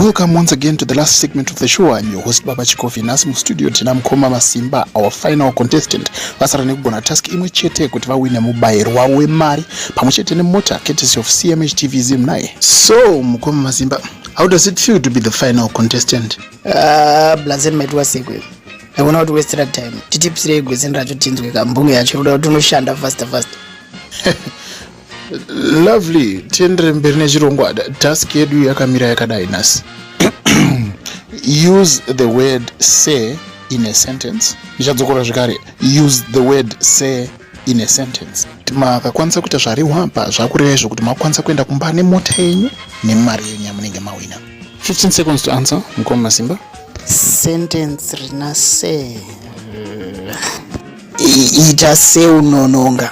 Welcome once again to the last segment of the show. I'm your host Baba Chikofi. Nasi mu studio tina Mkoma Masimba, our final contestant. Vasarani kugona task imwe chete kuti vawine mubayirwa wemari pamwe chete nemota courtesy of CMH TV Zim naye. So Mkoma Masimba, how does it feel to be the final contestant? Blazen maitwa sekwe. I will not waste that time. Titipsire gwezendra chotinzwe kambunge yacho kuda tunoshanda fast. Lovely. Tendre mberi nechirongwa task yedu yakamira yakadai nasi. Use the word say in a sentence. Nichadzokora zvakare. Use the word say in a sentence. Makakwanisa kuita zvariwa apa zvakureva izvo kuti makwanisa kuenda kumba nemota yenyu nemari yenyu yamunenge mawina. 15 seconds to answer. Mkoma Masimba. Sentence rina say. Ita se unononga.